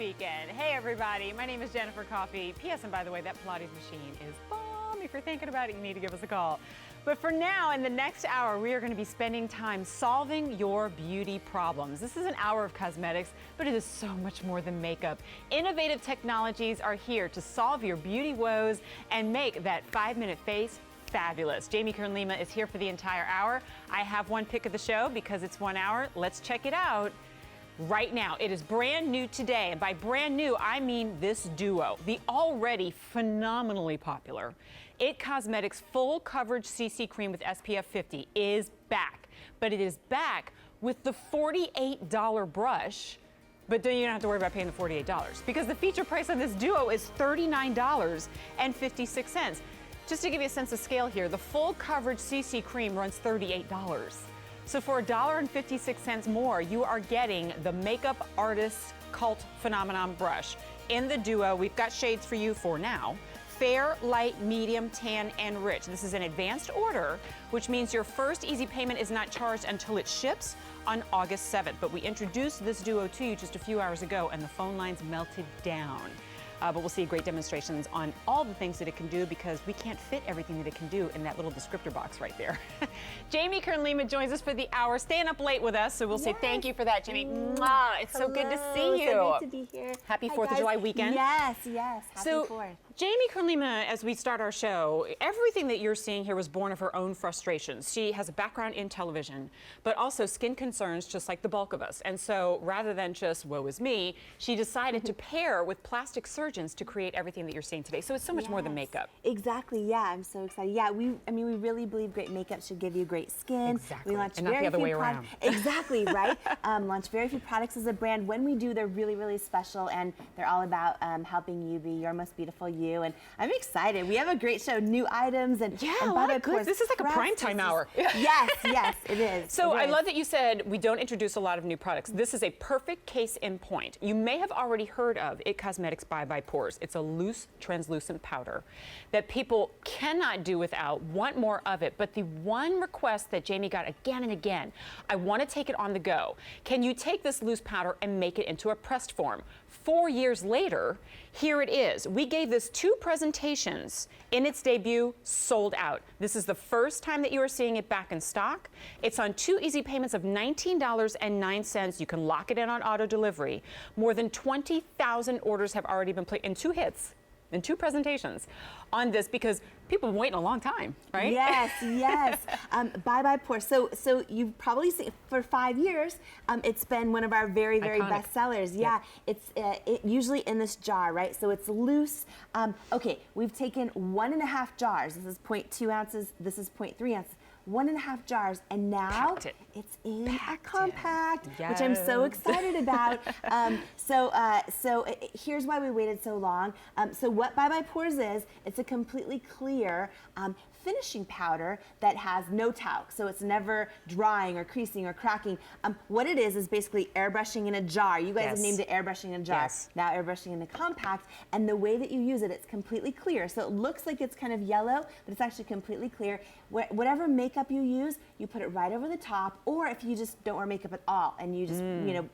weekend. Hey everybody, my name is Jennifer Coffey. P.S. and by the way, that Pilates machine is bomb. If you're thinking about it, you need to give us a call. But for now, in the next hour, we are going to be spending time solving your beauty problems. This is an hour of cosmetics, but it is so much more than makeup. Innovative technologies are here to solve your beauty woes and make that 5-minute face fabulous. Jamie Kern-Lima is here for the entire hour. I have one pick of the show because it's 1 hour. Let's check it out right now. It is brand new today, and by brand new, I mean this duo, the already phenomenally popular IT Cosmetics Full Coverage CC Cream with SPF 50 is back, but it is back with the $48 brush. But then you don't have to worry about paying the $48 because the feature price on this duo is $39.56. Just to give you a sense of scale here, the full coverage CC cream runs $38. So for $1.56 more, you are getting the Makeup Artist Cult Phenomenon brush. In the duo, we've got shades for you for now. Fair, light, medium, tan, and rich. This is an advanced order, which means your first easy payment is not charged until it ships on August 7th. But we introduced this duo to you just a few hours ago, and the phone lines melted down. But we'll see great demonstrations on all the things that it can do because we can't fit everything that it can do in that little descriptor box right there. Jamie Kern-Lima joins us for the hour, staying up late with us, so we'll say thank you for that, Jamie. Mwah, it's so good to see you. So good to be here. Happy 4th of July weekend. Yes, yes. Happy 4th. Jamie Kern-Lima, as we start our show, everything that you're seeing here was born of her own frustrations. She has a background in television, but also skin concerns just like the bulk of us. And so rather than just, woe is me, she decided to pair with plastic surgeons to create everything that you're seeing today. So it's so much more than makeup. Exactly, yeah, I'm so excited. Yeah, we really believe great makeup should give you great skin. Exactly, We launch and not the other way around. Exactly, right? Launch very few products as a brand. When we do, they're really, really special, and they're all about helping you be your most beautiful you. And I'm excited. We have a great show, new items, and This is like a primetime hour. Yes, yes, it is. So I love that you said we don't introduce a lot of new products. This is a perfect case in point. You may have already heard of IT Cosmetics Bye Bye Pores. It's a loose, translucent powder that people cannot do without, want more of it. But the one request that Jamie got again and again, I want to take it on the go. Can you take this loose powder and make it into a pressed form? 4 years later, here it is. We gave this 2 presentations in its debut, sold out. This is the first time that you are seeing it back in stock. It's on 2 easy payments of $19.09. You can lock it in on auto delivery. More than 20,000 orders have already been placed in 2 hits, in 2 presentations on this because people have been waiting a long time, right? Yes, yes. Bye Bye Pores. So you've probably seen for 5 years. It's been one of our very, very best sellers. Yeah, it's usually in this jar, right? So it's loose. Okay, we've taken 1.5 jars. This is 0.2 ounces. This is 0.3 ounces. 1.5 jars, and now it's in a compact, which I'm so excited about. So here's why we waited so long. So what Bye Bye Pores is, it's a completely clear finishing powder that has no talc, so it's never drying or creasing or cracking. What it is basically airbrushing in a jar. You guys have named it airbrushing in a jar. Now airbrushing in a compact, and the way that you use it, it's completely clear. So it looks like it's kind of yellow, but it's actually completely clear. Whatever makeup you use, you put it right over the top, or if you just don't wear makeup at all and you just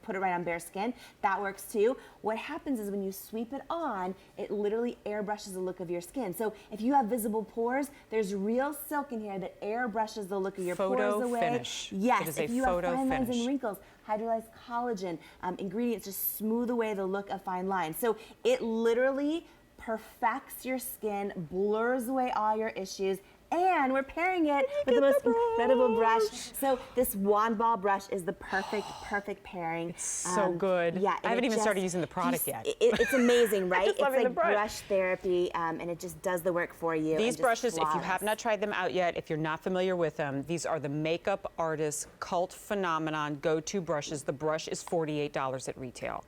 put it right on bare skin, that works too. What happens is when you sweep it on, it literally airbrushes the look of your skin. So if you have visible pores, there's real silk in here that airbrushes the look of your pores away. Finish. Yes, if you have fine lines and wrinkles, hydrolyzed collagen, ingredients just smooth away the look of fine lines. So it literally perfects your skin, blurs away all your issues, and we're pairing it with the most incredible brush. So this wand ball brush is the perfect pairing. It's so good. Yeah, I haven't even started using the product yet. It's amazing, right? It's like brush therapy, and it just does the work for you. These brushes, if you have not tried them out yet, if you're not familiar with them, these are the Makeup Artist Cult Phenomenon go-to brushes. The brush is $48 at retail.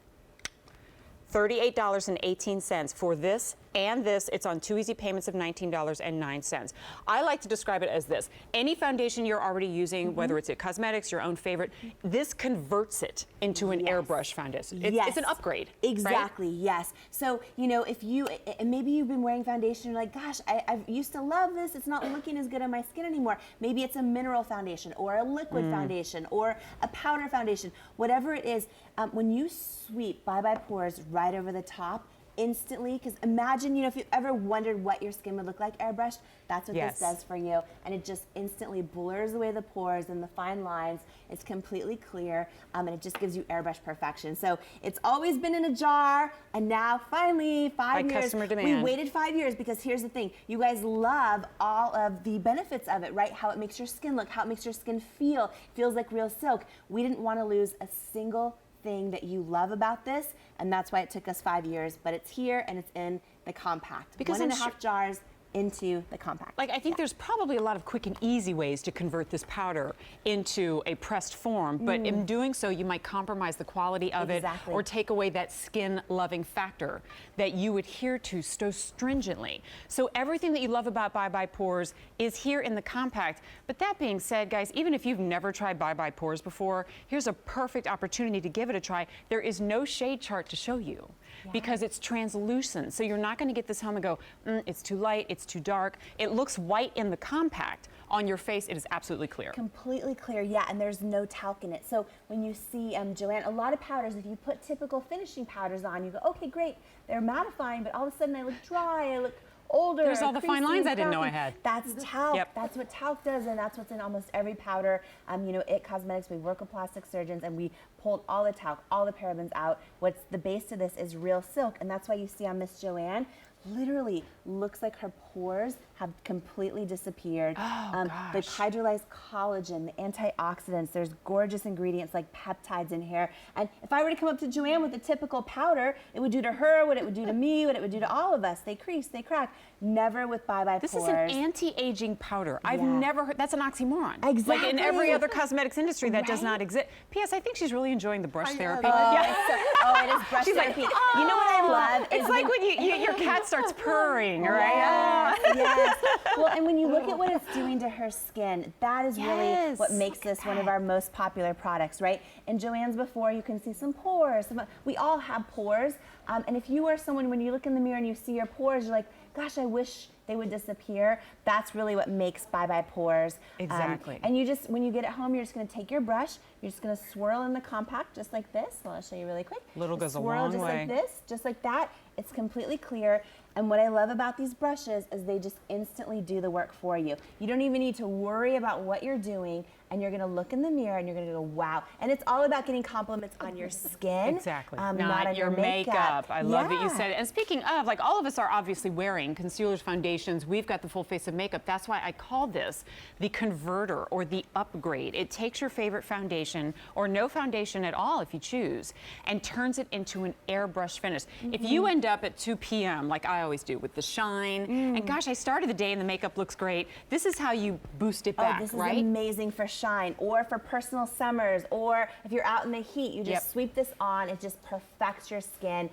$38.18 for this and this. It's on 2 easy payments of $19.09. I like to describe it as this. Any foundation you're already using, whether it's at cosmetics, your own favorite, this converts it into an airbrush foundation. It's an upgrade. Exactly, right? yes. So, you know, if you, and maybe you've been wearing foundation, you're like, gosh, I used to love this. It's not looking as good on my skin anymore. Maybe it's a mineral foundation or a liquid foundation or a powder foundation, whatever it is. When you sweep Bye Bye Pores right over the top, instantly, because imagine, you know, if you ever wondered what your skin would look like airbrushed, that's what this does for you. And it just instantly blurs away the pores and the fine lines. It's completely clear, and it just gives you airbrush perfection. So it's always been in a jar, and now finally, 5 years. Customer demand. We waited 5 years because here's the thing. You guys love all of the benefits of it, right? How it makes your skin look, how it makes your skin feel. It feels like real silk. We didn't want to lose a single thing that you love about this, and that's why it took us 5 years, but it's here and it's in the compact. Because 1.5 jars into the compact. Like, I think there's probably a lot of quick and easy ways to convert this powder into a pressed form, but in doing so, you might compromise the quality of it or take away that skin-loving factor that you adhere to so stringently. So everything that you love about Bye Bye Pores is here in the compact. But that being said, guys, even if you've never tried Bye Bye Pores before, here's a perfect opportunity to give it a try. There is no shade chart to show you. Because it's translucent. So you're not going to get this home and go, it's too light, it's too dark. It looks white in the compact. On your face, it is absolutely clear. Completely clear, yeah, and there's no talc in it. So when you see, Joanne, a lot of powders, if you put typical finishing powders on, you go, okay, great, they're mattifying, but all of a sudden I look dry, I look older. There's all the fine lines I didn't know I had. That's talc. That's what talc does, and that's what's in almost every powder. You know, at Cosmetics, we work with plastic surgeons, and we pulled all the talc, all the parabens out. What's the base to this is real silk, and that's why you see on Miss Joanne, literally looks like her pores have completely disappeared. The hydrolyzed collagen, the antioxidants, there's gorgeous ingredients like peptides in here. And if I were to come up to Joanne with a typical powder, it would do to her what it would do to me, what it would do to all of us. They crease, they crack. Never with Bye Bye Pores. This is an anti-aging powder. I've never heard, that's an oxymoron. Exactly. Like in every other cosmetics industry, that does not exist. P.S. I think she's really enjoying the brush therapy. Oh, it is brush she's therapy. Like, you know what I love? It's like when your cat starts purring, right? Yes. Well, and when you look at what it's doing to her skin, that is really what makes this one of our most popular products, right? And Joanne's before, you can see some pores. We all have pores. And if you are someone, when you look in the mirror and you see your pores, you're like, gosh, I wish they would disappear. That's really what makes Bye Bye Pores. Exactly. And you just, when you get it home, you're just going to take your brush, you're just going to swirl in the compact just like this. So I'll show you really quick. Little goes a long way. Swirl just like this, just like that. It's completely clear. And what I love about these brushes is they just instantly do the work for you. You don't even need to worry about what you're doing, and you're going to look in the mirror and you're going to go, wow. And it's all about getting compliments on your skin. Exactly. Not on your makeup. I love that you said it. And speaking of, like, all of us are obviously wearing concealers, foundations. We've got the full face of makeup. That's why I call this the converter or the upgrade. It takes your favorite foundation or no foundation at all if you choose and turns it into an airbrush finish. If you end up at 2 p.m. like I always do with the shine, and gosh, I started the day and the makeup looks great. This is how you boost it back, this is right? amazing for shine or for personal summers, or if you're out in the heat, you just sweep this on. It just perfects your skin.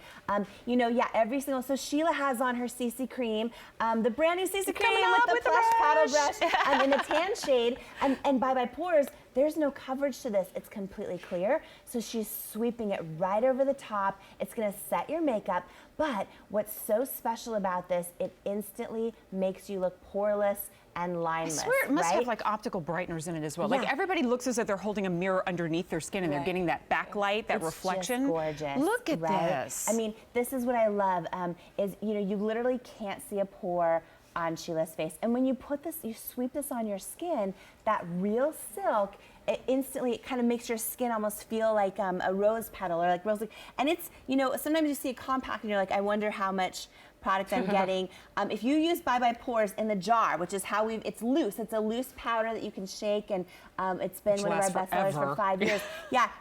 You know, every single, so Sheila has on her CC cream, the brand new CC cream with the plush paddle brush in a tan shade, and Bye Bye Pores, there's no coverage to this. It's completely clear. So she's sweeping it right over the top. It's gonna set your makeup. But what's so special about this, it instantly makes you look poreless and lineless. I swear it must have like optical brighteners in it as well. Like everybody looks as if they're holding a mirror underneath their skin and they're getting that backlight, that reflection. Just gorgeous. Look at this. I mean, this is what I love, is, you know, you literally can't see a pore on Sheila's face. And when you put this, you sweep this on your skin, that real silk, it instantly, it kind of makes your skin almost feel like a rose petal or like rose. And it's, you know, sometimes you see a compact and you're like, I wonder how much product I'm getting. If you use Bye Bye Pores in the jar, which is how it's loose. It's a loose powder that you can shake, and it's been one of our best sellers for 5 years.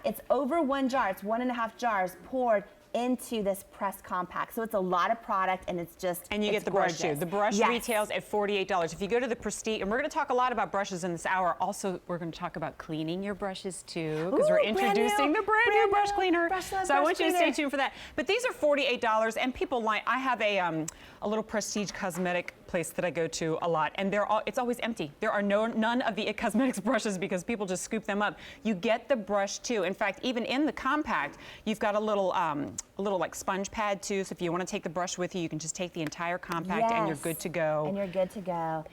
It's over 1 jar. It's 1.5 jars poured into this press compact. So it's a lot of product, and it's just And you get the brush too. The brush retails at $48. If you go to the Prestige, and we're going to talk a lot about brushes in this hour. Also, we're going to talk about cleaning your brushes too, because we're introducing the brand new brush cleaner. So I want you to stay tuned for that. But these are $48, and people like, I have a little Prestige cosmetic place that I go to a lot, and it's always empty. There are none of the It Cosmetics brushes because people just scoop them up. You get the brush too. In fact, even in the compact, you've got a little like sponge pad too. So if you want to take the brush with you, you can just take the entire compact and you're good to go. And you're good to go.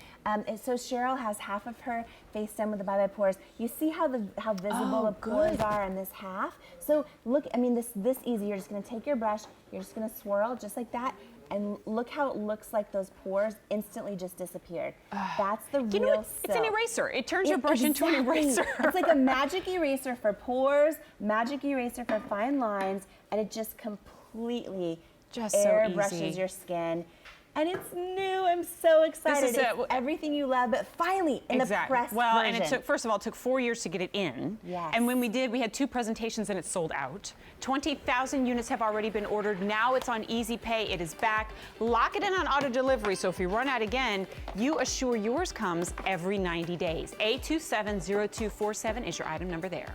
So Cheryl has half of her face done with the Bye Bye Pores. You see how visible the pores are on this half? So look, I mean, this easy. You're just going to take your brush, you're just going to swirl just like that, and look how it looks like those pores instantly just disappeared. That's the real silk. It's an eraser. It turns your brush into an eraser. It's like a magic eraser for pores, magic eraser for fine lines, and it just completely airbrushes your skin. And it's new. I'm so excited. It's everything you love, but finally in the press version. And it took, first of all, it took 4 years to get it in. Yes. And when we did, we had 2 presentations and it sold out. 20,000 units have already been ordered. Now it's on Easy Pay. It is back. Lock it in on auto delivery. So if you run out again, you assure yours comes every 90 days. A270247 is your item number there.